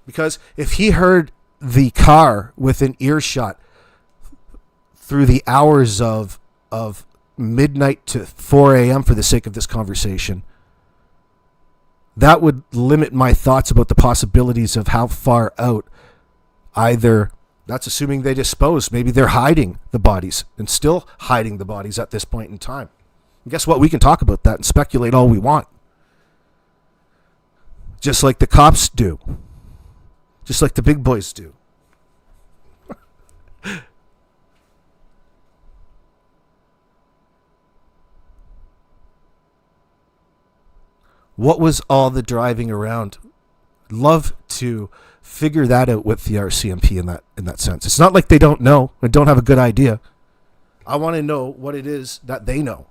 Because if he heard the car within earshot through the hours of midnight to 4 a.m. for the sake of this conversation, that would limit my thoughts about the possibilities of how far out either, that's assuming they disposed, maybe they're hiding the bodies and still hiding the bodies at this point in time. And guess what? We can talk about that and speculate all we want. Just like the cops do. Just like the big boys do. What was all the driving around? Love to figure that out with the RCMP in that sense. It's not like they don't know and don't have a good idea. I want to know what it is that they know.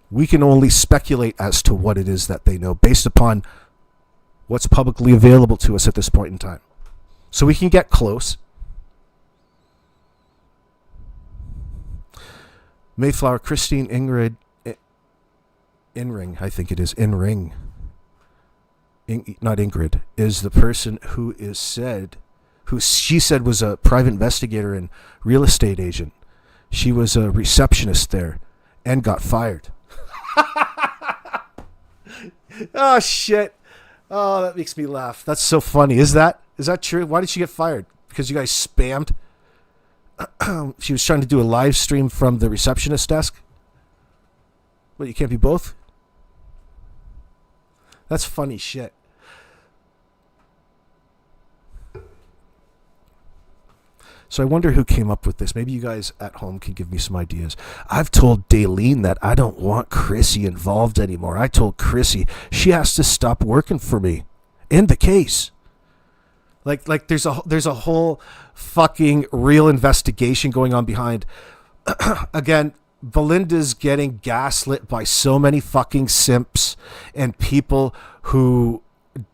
We can only speculate as to what it is that they know based upon what's publicly available to us at this point in time. So we can get close. Mayflower, Christine Ingrid Inring, I think it is, Inring, not Ingrid, is the person who she said was a private investigator and real estate agent. She was a receptionist there and got fired. Oh, shit. Oh, that makes me laugh. That's so funny. Is that true? Why did she get fired? Because you guys spammed? She was trying to do a live stream from the receptionist desk? Well, you can't be both? That's funny shit. So I wonder who came up with this. Maybe you guys at home can give me some ideas. I've told Daleen that I don't want Chrissy involved anymore. I told Chrissy she has to stop working for me. End the case. Like there's a whole fucking real investigation going on behind. Again, Belinda's getting gaslit by so many fucking simps and people who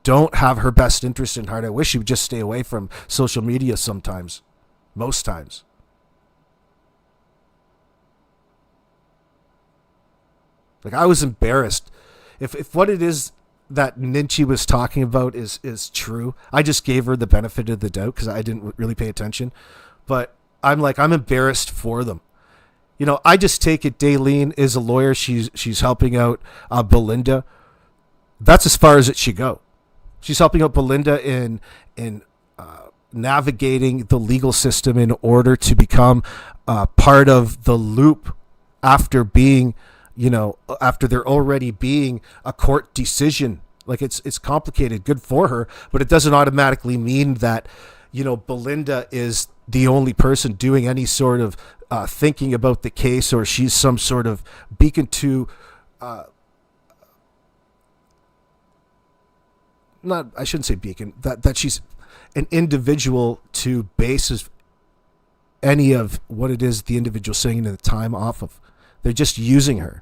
don't have her best interest in heart. I wish she would just stay away from social media sometimes. Most times. Like, I was embarrassed. If what it is that Ninchi was talking about is true, I just gave her the benefit of the doubt because I didn't really pay attention. But I'm embarrassed for them. You know, I just take it Daleen is a lawyer. She's helping out Belinda. That's as far as it should go. She's helping out Belinda in navigating the legal system in order to become part of the loop after being, after there already being a court decision. Like, it's complicated. Good for her, but it doesn't automatically mean that, Belinda is the only person doing any sort of thinking about the case, or she's some sort of beacon to I shouldn't say beacon, that she's an individual to base any of what it is the individual saying in the time off of. They're just using her.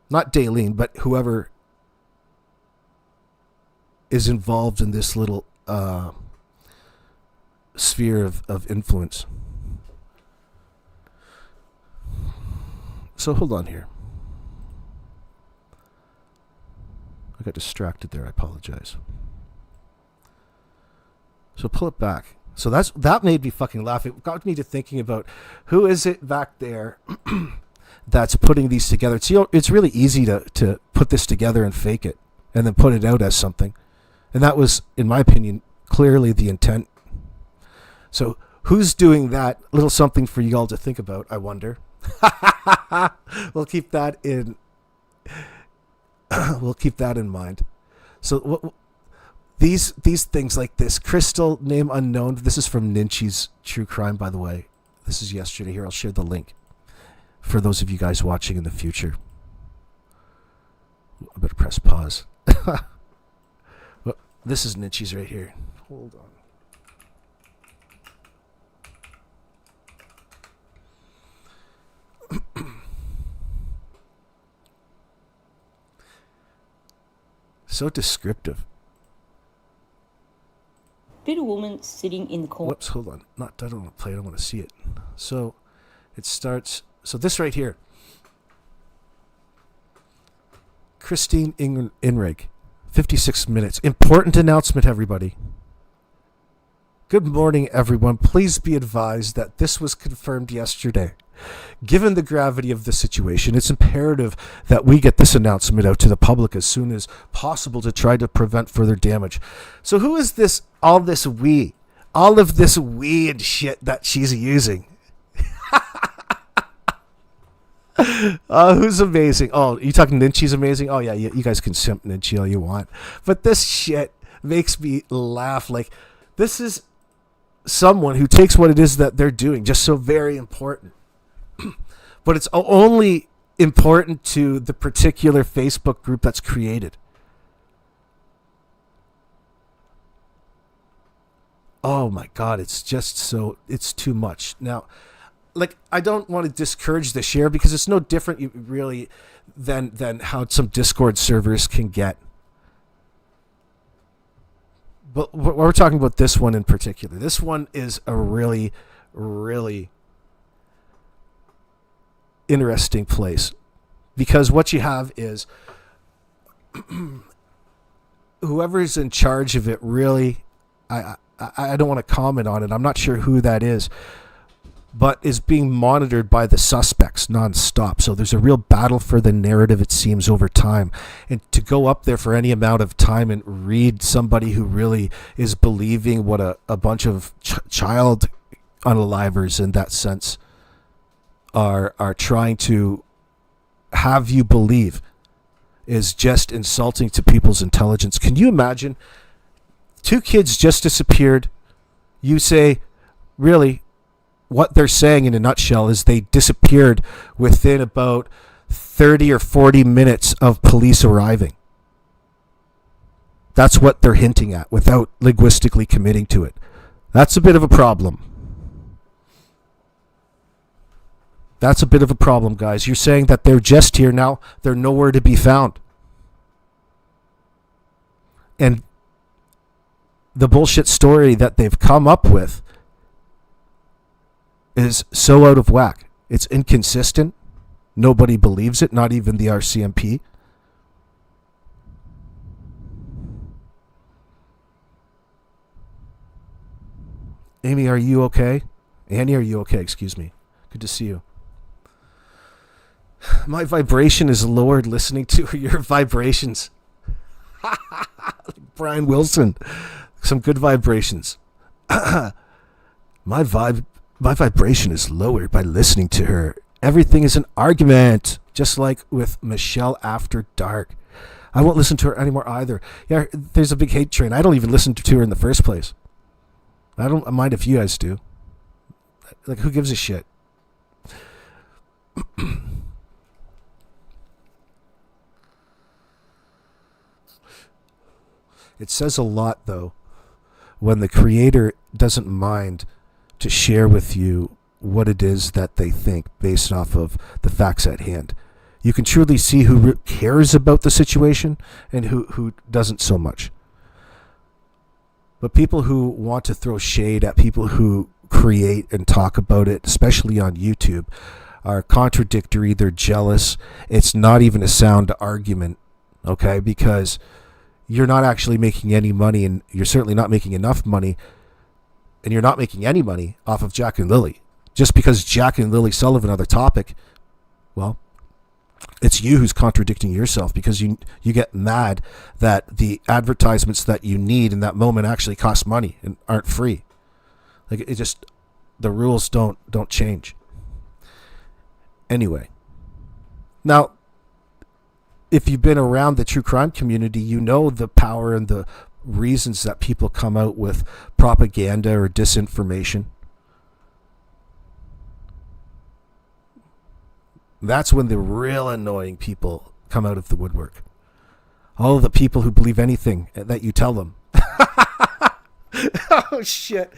Not Daleen, but whoever is involved in this little sphere of influence. So hold on here. I got distracted there. I apologize. So pull it back. So that made me fucking laugh. It got me to thinking about who is it back there that's putting these together. It's really easy to put this together and fake it and then put it out as something. And that was, in my opinion, clearly the intent. So who's doing that? A little something for you all to think about, I wonder. We'll keep that in mind. So what these things like this, Crystal, name unknown. This is from Ninchi's True Crime, by the way. This is yesterday. Here, I'll share the link for those of you guys watching in the future. I better press pause. Well, this is Ninchi's right here. Hold on. So descriptive. Little woman sitting in the corner. Whoops, hold on. I don't want to play it. I want to see it. So it starts. So this right here. Christine Inrig, 56 minutes. Important announcement, everybody. Good morning, everyone. Please be advised that this was confirmed yesterday. Given the gravity of the situation, it's imperative that we get this announcement out to the public as soon as possible to try to prevent further damage. So who is this, all of this we and shit that she's using? Who's amazing? Oh, you talking Ninchi's amazing? Oh yeah, you guys can simp Ninchi all you want. But this shit makes me laugh. Like, this is someone who takes what it is that they're doing just so very important. But it's only important to the particular Facebook group that's created. Oh my God, it's just so, it's too much. Now, like, I don't want to discourage the share because it's no different really than how some Discord servers can get. But we're talking about this one in particular. This one is a really, really interesting place, because what you have is whoever is in charge of it really, I don't want to comment on it. I'm not sure who that is, but is being monitored by the suspects nonstop. So there's a real battle for the narrative, it seems, over time. And to go up there for any amount of time and read somebody who really is believing what a bunch of child unalivers in that sense are trying to have you believe is just insulting to people's intelligence. Can you imagine? 2 kids just disappeared. You say, really, what they're saying in a nutshell is they disappeared within about 30 or 40 minutes of police arriving. That's what they're hinting at without linguistically committing to it. That's a bit of a problem. That's a bit of a problem, guys. You're saying that they're just here now. They're nowhere to be found. And the bullshit story that they've come up with is so out of whack. It's inconsistent. Nobody believes it, not even the RCMP. Amy, are you okay? Annie, are you okay? Excuse me. Good to see you. My vibration is lowered listening to your vibrations. Brian Wilson. Some good vibrations. My vibration is lowered by listening to her. Everything is an argument, just like with Michelle After Dark. I won't listen to her anymore either. Yeah, there's a big hate train. I don't even listen to her in the first place. I don't mind if you guys do. Like, who gives a shit? It says a lot, though, when the creator doesn't mind to share with you what it is that they think based off of the facts at hand. You can truly see who cares about the situation and who doesn't so much. But people who want to throw shade at people who create and talk about it, especially on YouTube, are contradictory. They're jealous. It's not even a sound argument, okay? Because you're not actually making any money, and you're certainly not making enough money, and you're not making any money off of Jack and Lily. Just because Jack and Lily Sullivan are the topic, well, it's you who's contradicting yourself, because you get mad that the advertisements that you need in that moment actually cost money and aren't free. Like, it just, the rules don't change. Anyway, now, if you've been around the true crime community, you know the power and the reasons that people come out with propaganda or disinformation. That's when the real annoying people come out of the woodwork. All of the people who believe anything that you tell them. Oh, shit.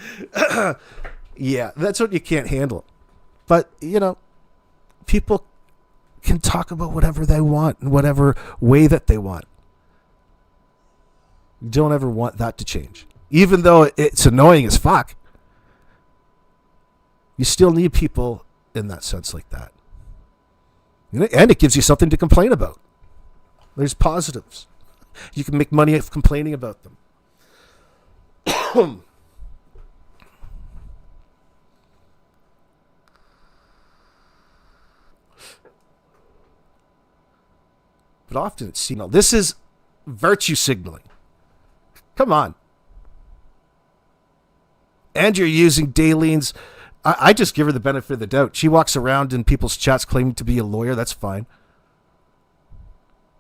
Yeah, that's what you can't handle. But, you know, people can talk about whatever they want in whatever way that they want. You don't ever want that to change. Even though it's annoying as fuck, you still need people in that sense like that. And it gives you something to complain about. There's positives. You can make money of complaining about them. But often it's, this is virtue signaling. Come on. And you're using Dalene's. I just give her the benefit of the doubt. She walks around in people's chats claiming to be a lawyer. That's fine.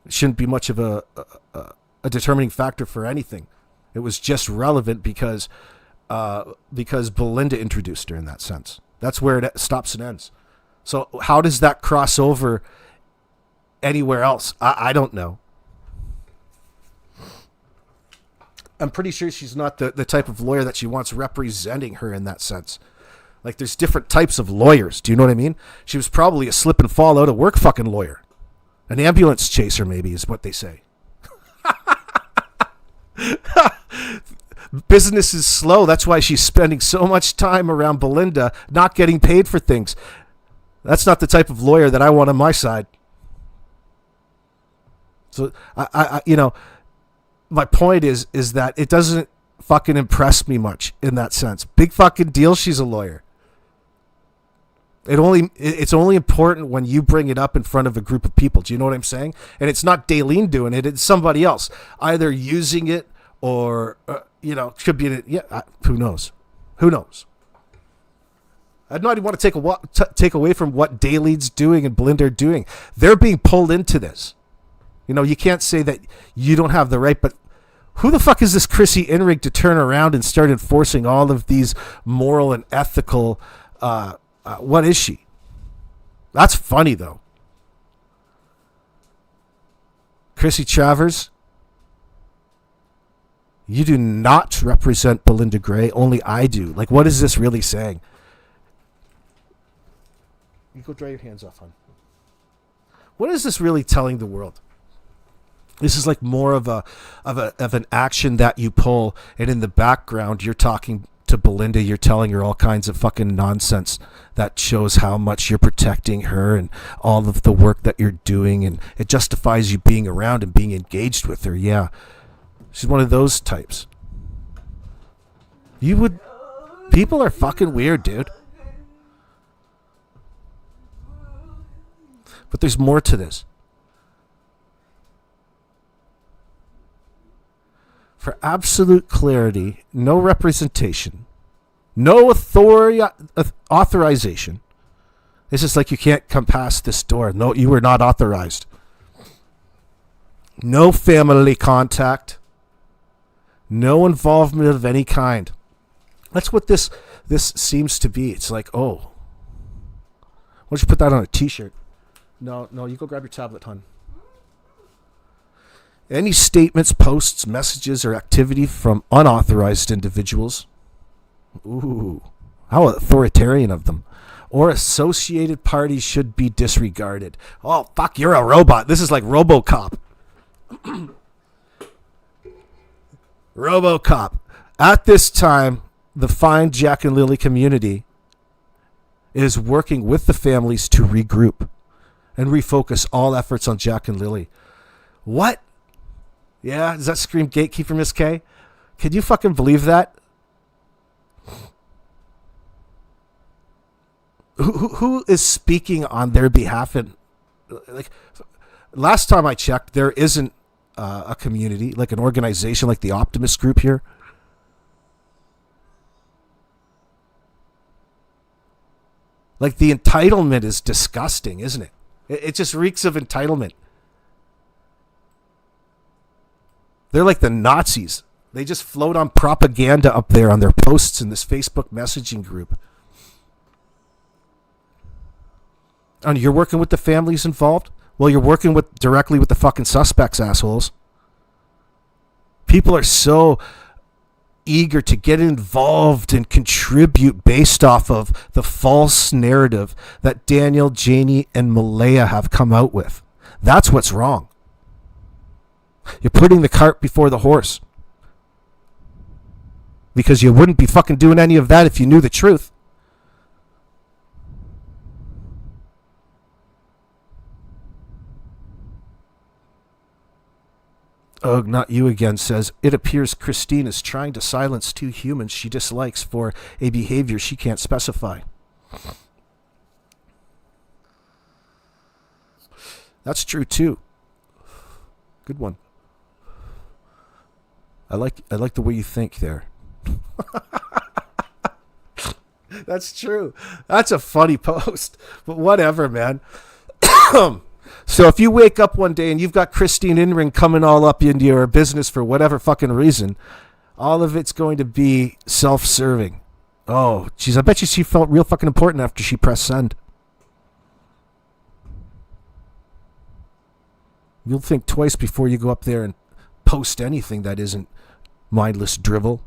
It shouldn't be much of a determining factor for anything. It was just relevant because Belinda introduced her in that sense. That's where it stops and ends. So how does that cross over anywhere else? I don't know. I'm pretty sure she's not the type of lawyer that she wants representing her in that sense. Like, there's different types of lawyers. Do you know what I mean? She was probably a slip and fall out of work fucking lawyer. An ambulance chaser, maybe, is what they say. Business is slow. That's why she's spending so much time around Belinda, not getting paid for things. That's not the type of lawyer that I want on my side. So, I my point is that it doesn't fucking impress me much in that sense. Big fucking deal, she's a lawyer. It's only important when you bring it up in front of a group of people. Do you know what I'm saying? And it's not Dalene doing it. It's somebody else either using it or, could be, who knows? Who knows? I don't even want to take away from what Dalene's doing and Belinda are doing. They're being pulled into this. You can't say that you don't have the right, but who the fuck is this Chrissy Inrig to turn around and start enforcing all of these moral and ethical, what is she? That's funny, though. Chrissy Travers, you do not represent Belinda Gray, only I do. Like, what is this really saying? You go dry your hands off, hon. What is this really telling the world? This is like more of an action that you pull, and in the background you're talking to Belinda, you're telling her all kinds of fucking nonsense that shows how much you're protecting her and all of the work that you're doing, and it justifies you being around and being engaged with her. Yeah, she's one of those types. People are fucking weird, dude. But there's more to this. For absolute clarity, no representation, no authorization. It's just like, you can't come past this door. No, you were not authorized. No family contact. No involvement of any kind. That's what this seems to be. It's like, oh, why don't you put that on a t-shirt? No, you go grab your tablet, hon. Any statements, posts, messages, or activity from unauthorized individuals, ooh, how authoritarian of them, or associated parties should be disregarded. Oh, fuck, you're a robot. This is like RoboCop. RoboCop. At this time, the Find Jack and Lily community is working with the families to regroup and refocus all efforts on Jack and Lily. What? Yeah, does that scream gatekeeper, Miss K? Can you fucking believe that? Who is speaking on their behalf? And like, last time I checked, there isn't a community, like an organization like the Optimist Group here. Like, the entitlement is disgusting, isn't it? It just reeks of entitlement. They're like the Nazis. They just float on propaganda up there on their posts in this Facebook messaging group. And you're working with the families involved? Well, you're working directly with the fucking suspects, assholes. People are so eager to get involved and contribute based off of the false narrative that Daniel, Janie, and Malaya have come out with. That's what's wrong. You're putting the cart before the horse. Because you wouldn't be fucking doing any of that if you knew the truth. Oh, not you again, says, it appears Christine is trying to silence two humans she dislikes for a behavior she can't specify. That's true too. Good one. I like the way you think there. That's true. That's a funny post. But whatever, man. So if you wake up one day and you've got Christine Inring coming all up into your business for whatever fucking reason, all of it's going to be self-serving. Oh, geez, I bet you she felt real fucking important after she pressed send. You'll think twice before you go up there and post anything that isn't mindless drivel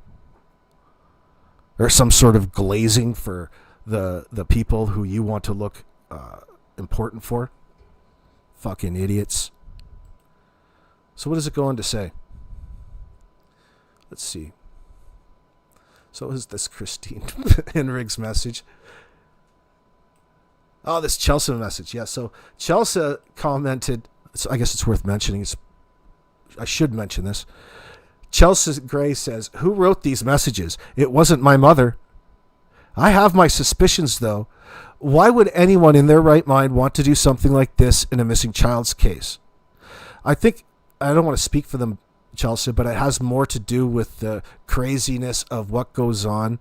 or some sort of glazing for the people who you want to look important for. Fucking idiots. So what does it go on to say? Let's see. So is this Christine Inrig's message? Oh, this Chelsea message. Yeah, so Chelsea commented, so I guess it's worth mentioning. I should mention this. Chelsea Gray says, who wrote these messages? It wasn't my mother. I have my suspicions, though. Why would anyone in their right mind want to do something like this in a missing child's case? I think, I don't want to speak for them, Chelsea, but it has more to do with the craziness of what goes on,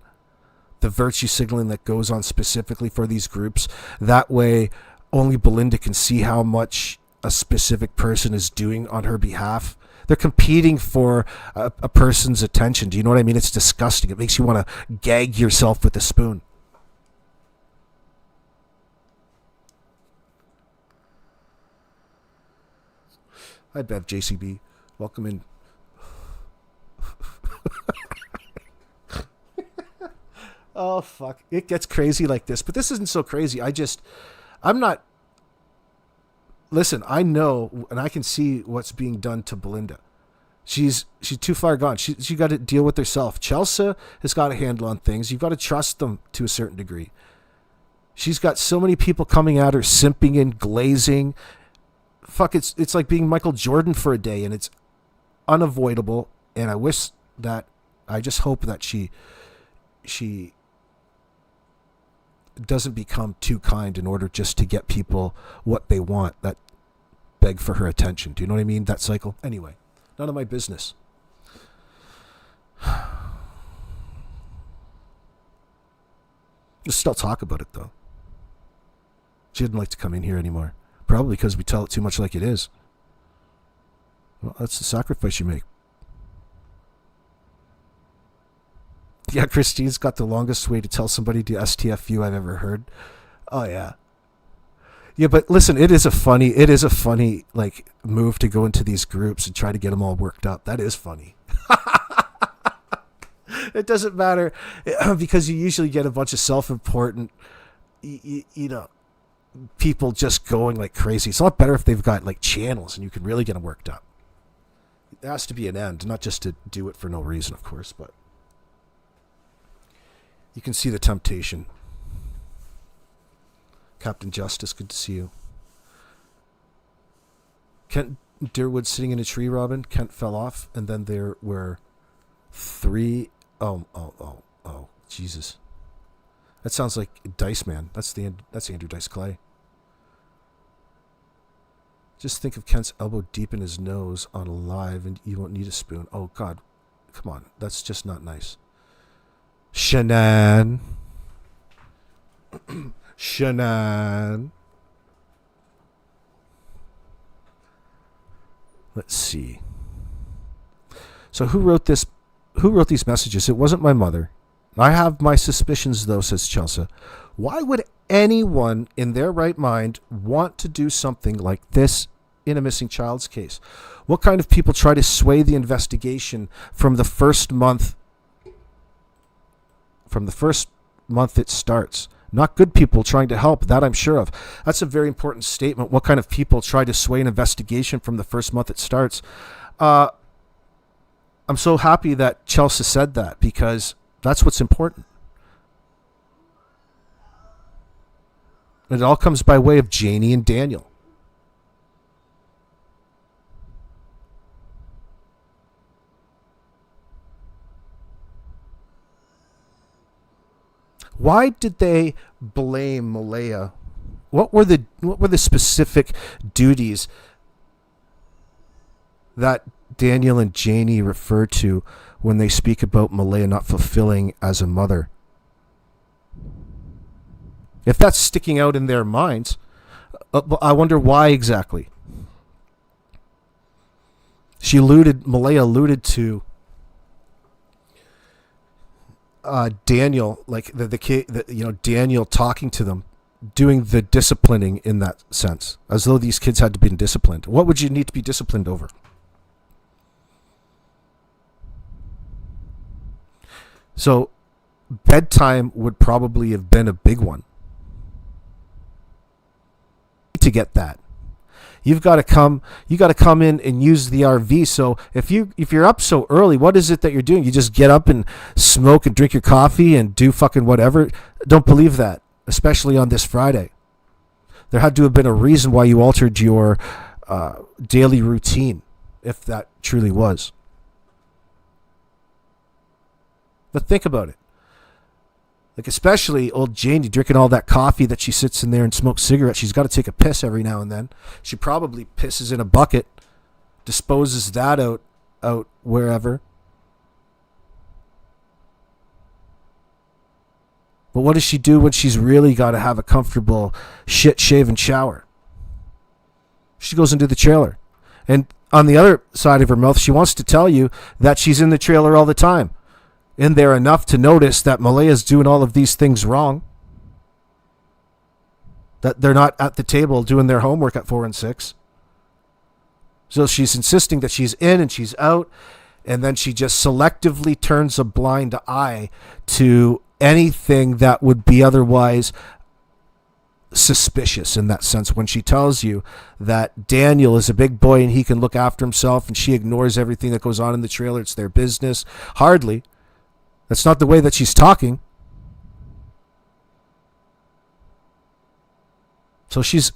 the virtue signaling that goes on specifically for these groups. That way, only Belinda can see how much a specific person is doing on her behalf. They're competing for a person's attention. Do you know what I mean? It's disgusting. It makes you want to gag yourself with a spoon. Hi, Bev JCB. Welcome in. Oh, fuck. It gets crazy like this. But this isn't so crazy. I'm not. Listen, I know and I can see what's being done to Belinda. She's too far gone. She got to deal with herself. Chelsea has got a handle on things. You've got to trust them to a certain degree. She's got so many people coming at her, simping and glazing. Fuck, it's like being Michael Jordan for a day, and it's unavoidable. And I just hope that she doesn't become too kind in order just to get people what they want, that beg for her attention. Do you know what I mean? That cycle. Anyway, none of my business. Just still talk about it, though. She didn't like to come in here anymore. Probably because we tell it too much like it is. Well, that's the sacrifice you make. Yeah, Christine's got the longest way to tell somebody to STFU I've ever heard. Oh, yeah. Yeah, but listen, it is a funny like move to go into these groups and try to get them all worked up. That is funny. It doesn't matter because you usually get a bunch of self-important, you know, people just going like crazy. It's a lot better if they've got like channels and you can really get them worked up. It has to be an end, not just to do it for no reason, of course, but you can see the temptation. Captain Justice, good to see you. Kent Deerwood sitting in a tree, Robin. Kent fell off, and then there were three. Oh, Jesus. That sounds like Dice Man. That's Andrew Dice Clay. Just think of Kent's elbow deep in his nose on a live, and you won't need a spoon. Oh, God. Come on. That's just not nice. Shanann. Shanann. Let's see. So who wrote this? Who wrote these messages? It wasn't my mother. I have my suspicions, though, says Chelsea. Why would anyone in their right mind want to do something like this in a missing child's case? What kind of people try to sway the investigation from the first month? From the first month it starts. Not good people trying to help, that I'm sure of. That's a very important statement. What kind of people try to sway an investigation from the first month it starts? I'm so happy that Chelsea said that because that's what's important. And it all comes by way of Janie and Daniel. Why did they blame Malaya? What were the specific duties that Daniel and Janie refer to when they speak about Malaya not fulfilling as a mother? If that's sticking out in their minds, I wonder why exactly. Malaya alluded to Daniel, like the kid, Daniel talking to them, doing the disciplining in that sense, as though these kids had to be disciplined. What would you need to be disciplined over? So bedtime would probably have been a big one. To get that, you got to come in and use the RV. So if you're up so early, what is it that you're doing? You just get up and smoke and drink your coffee and do fucking whatever? Don't believe that, especially on this Friday. There had to have been a reason why you altered your daily routine, if that truly was. But think about it. Like, especially old Janie drinking all that coffee that she sits in there and smokes cigarettes. She's got to take a piss every now and then. She probably pisses in a bucket, disposes that out wherever. But what does she do when she's really got to have a comfortable shit-shaven shower? She goes into the trailer. And on the other side of her mouth, she wants to tell you that she's in the trailer all the time. In there enough to notice that Malaya's doing all of these things wrong. That they're not at the table doing their homework at 4 and 6. So she's insisting that she's in and she's out, and then she just selectively turns a blind eye to anything that would be otherwise suspicious in that sense. When she tells you that Daniel is a big boy and he can look after himself, and she ignores everything that goes on in the trailer, it's their business. Hardly. That's not the way that she's talking. So she's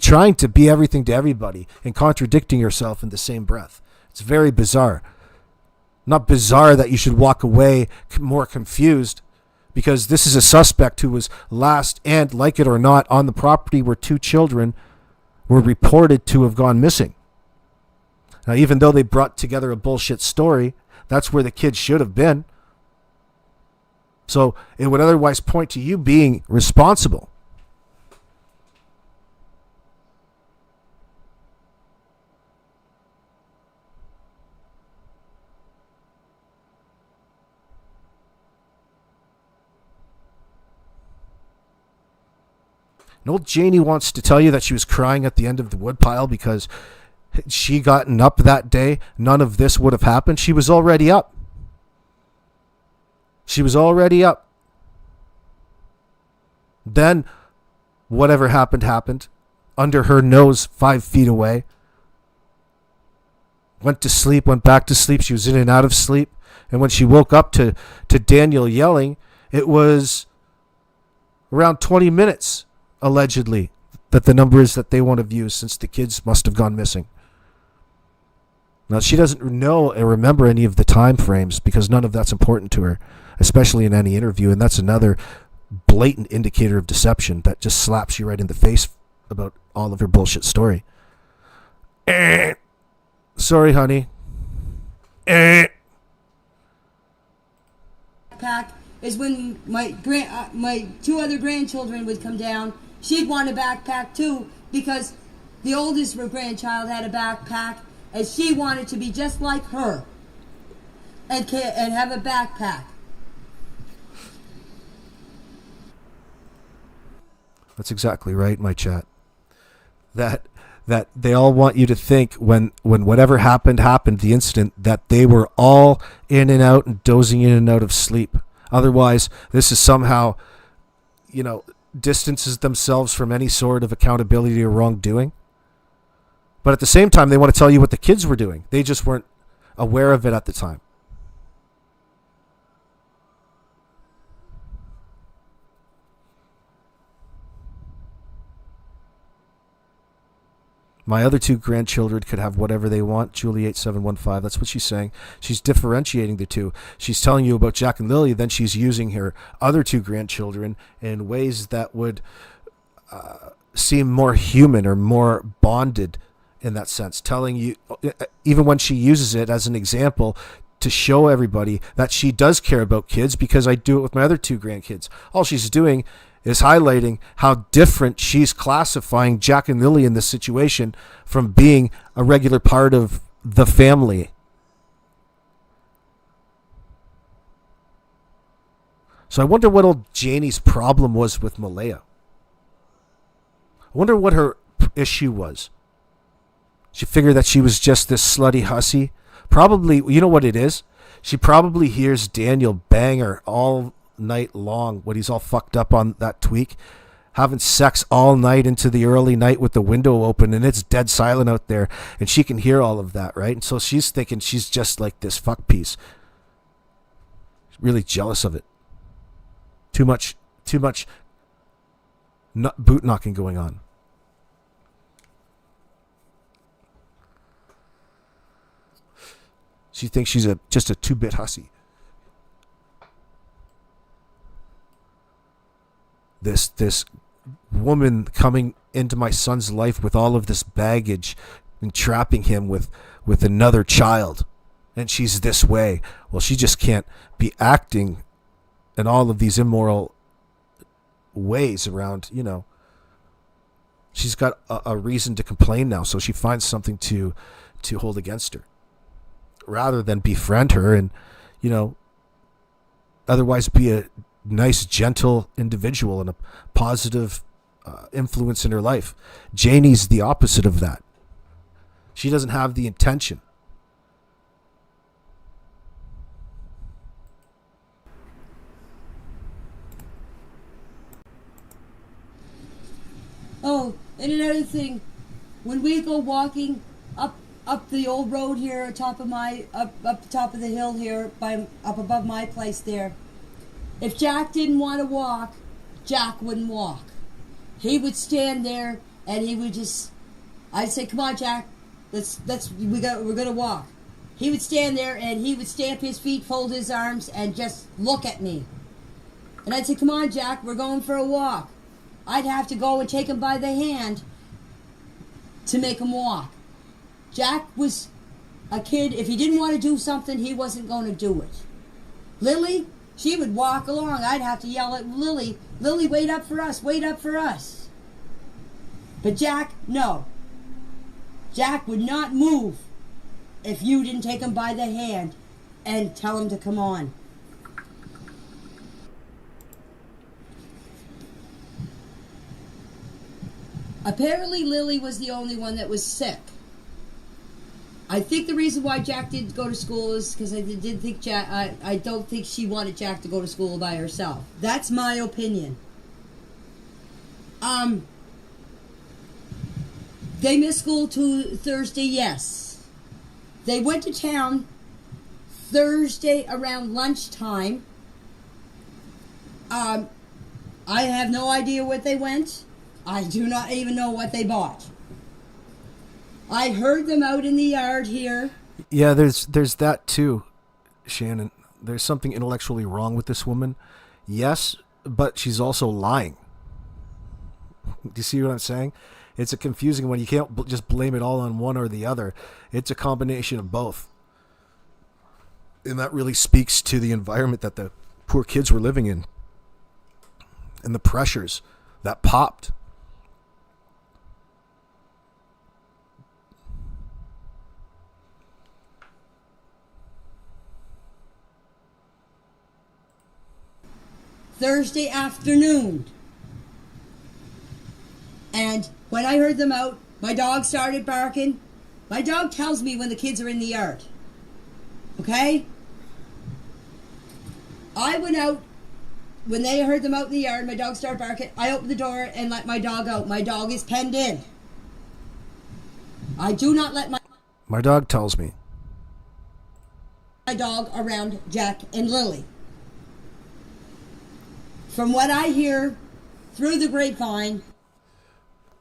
trying to be everything to everybody and contradicting herself in the same breath. It's very bizarre. Not bizarre that you should walk away more confused, because this is a suspect who was last, and like it or not, on the property where 2 children were reported to have gone missing. Now, even though they brought together a bullshit story, that's where the kids should have been. So it would otherwise point to you being responsible. And old Janie wants to tell you that she was crying at the end of the woodpile because she gotten up that day. None of this would have happened. She was already up. She was already up. Then whatever happened under her nose 5 feet away. Went to sleep, went back to sleep. She was in and out of sleep. And when she woke up to Daniel yelling, it was around 20 minutes, allegedly, that the number is that they won't have used since the kids must have gone missing. Now, she doesn't know or remember any of the time frames because none of that's important to her, especially in any interview. And that's another blatant indicator of deception that just slaps you right in the face about all of her bullshit story. Sorry, honey. Backpack is when my 2 other grandchildren would come down. She'd want a backpack too because the oldest grandchild had a backpack, and she wanted to be just like her and have a backpack. That's exactly right, my chat. That they all want you to think when whatever happened, the incident, that they were all in and out and dozing in and out of sleep. Otherwise, this is somehow, distances themselves from any sort of accountability or wrongdoing. But at the same time, they want to tell you what the kids were doing. They just weren't aware of it at the time. My other two grandchildren could have whatever they want. Julie8715. That's what she's saying. She's differentiating the two. She's telling you about Jack and Lily, then she's using her other two grandchildren in ways that would seem more human or more bonded in that sense. Telling you, even when she uses it as an example, to show everybody that she does care about kids, because I do it with my other two grandkids. All she's doing is highlighting how different she's classifying Jack and Lily in this situation from being a regular part of the family. So I wonder what old Janie's problem was with Malaya. I wonder what her issue was. She figured that she was just this slutty hussy. Probably, you know what it is? She probably hears Daniel bang her all night long when he's all fucked up on that tweak, having sex all night into the early night with the window open, and it's dead silent out there, and she can hear all of that, right? And so she's thinking she's just like this fuck piece. Really jealous of it. Too much boot knocking going on. She thinks she's just a 2-bit hussy. This woman coming into my son's life with all of this baggage and trapping him with another child, and she's this way. Well, she just can't be acting in all of these immoral ways around, she's got a reason to complain now, so she finds something to hold against her rather than befriend her and otherwise be a nice, gentle individual and a positive influence in her life. Janie's the opposite of that. She doesn't have the intention. Oh, and another thing, when we go walking up the old road here, top of up the top of the hill here, up above my place there, if Jack didn't want to walk, Jack wouldn't walk. He would stand there and he would I'd say, "Come on, Jack, we're gonna walk." He would stand there and he would stamp his feet, fold his arms, and just look at me. And I'd say, "Come on, Jack, we're going for a walk." I'd have to go and take him by the hand to make him walk. Jack was a kid. If he didn't want to do something, he wasn't going to do it. Lily, she would walk along. I'd have to yell at Lily, "Lily, wait up for us, wait up for us." But Jack, no. Jack would not move if you didn't take him by the hand and tell him to come on. Apparently Lily was the only one that was sick. I think the reason why Jack didn't go to school is because I don't think she wanted Jack to go to school by herself. That's my opinion. They missed school Thursday, yes. They went to town Thursday around lunchtime. I have no idea what they went. I do not even know what they bought. I heard them out in the yard here. Yeah, there's that too, Shannon. There's something intellectually wrong with this woman. Yes, but she's also lying. Do you see what I'm saying? It's a confusing one. You can't just blame it all on one or the other. It's a combination of both. And that really speaks to the environment that the poor kids were living in and the pressures that popped. Thursday afternoon. And when I heard them out, my dog started barking. My dog tells me when the kids are in the yard. Okay? I went out. When they heard them out in the yard, my dog started barking. I opened the door and let my dog out. My dog is penned in. I do not let my dog tells me. My dog around Jack and Lily. From what I hear through the grapevine.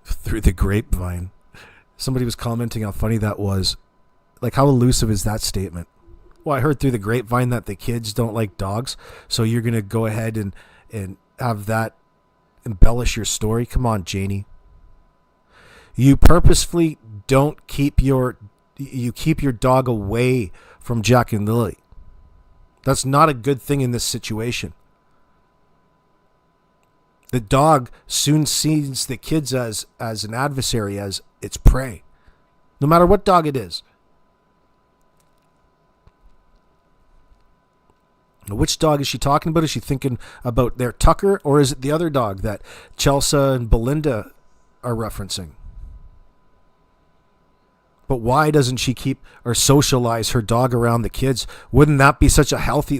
Through the grapevine. Somebody was commenting how funny that was. Like, how elusive is that statement? Well, I heard through the grapevine that the kids don't like dogs, so you're going to go ahead and have that embellish your story? Come on, Janie. You purposefully don't keep your dog away from Jack and Lily. That's not a good thing in this situation. The dog soon sees the kids as an adversary, as its prey, no matter what dog it is. Which dog is she talking about? Is she thinking about their Tucker, or is it the other dog that Chelsea and Belinda are referencing? But why doesn't she keep or socialize her dog around the kids? Wouldn't that be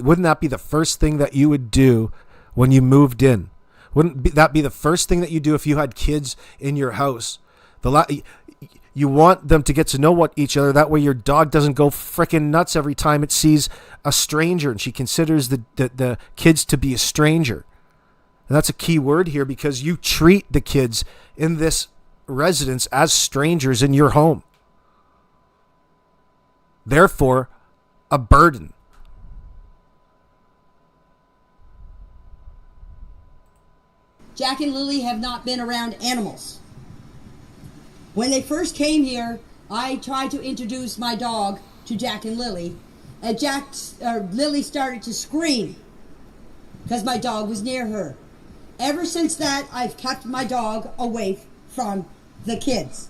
wouldn't that be the first thing that you would do when you moved in? Wouldn't that be the first thing that you do if you had kids in your house? You want them to get to know each other. That way your dog doesn't go freaking nuts every time it sees a stranger and she considers the kids to be a stranger. And that's a key word here, because you treat the kids in this residence as strangers in your home. Therefore, a burden. Jack and Lily have not been around animals. When they first came here, I tried to introduce my dog to Jack and Lily, and Lily started to scream because my dog was near her. Ever since that, I've kept my dog away from the kids.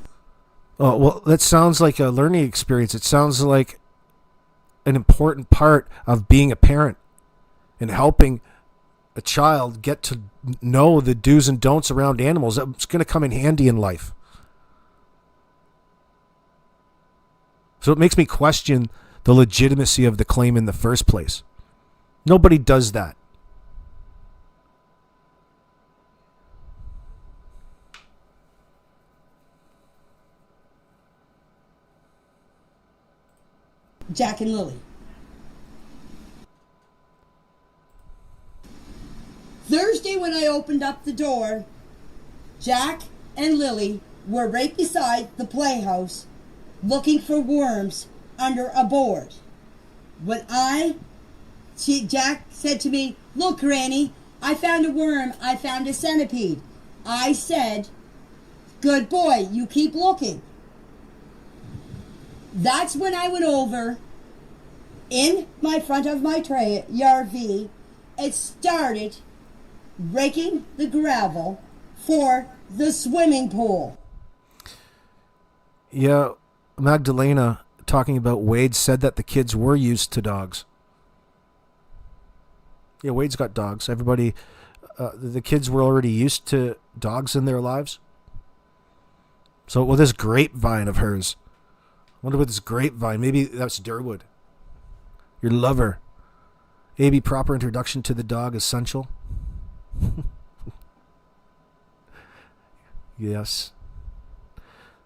Oh, well, that sounds like a learning experience. It sounds like an important part of being a parent and helping a child get to know the do's and don'ts around animals. It's going to come in handy in life. So it makes me question the legitimacy of the claim in the first place. Nobody does that. Jack and Lily. Thursday, when I opened up the door, Jack and Lily were right beside the playhouse looking for worms under a board. Jack said to me, "Look, Granny, I found a worm. I found a centipede." I said, "Good boy, you keep looking." That's when I went over in my front of my RV and started raking the gravel for the swimming pool. Yeah, Magdalena, talking about Wade, said that the kids were used to dogs. Yeah, Wade's got dogs. Everybody, the kids were already used to dogs in their lives. So with this grapevine of hers, I wonder what this grapevine, maybe that's Durwood. Your lover. AB, proper introduction to the dog essential. Yes.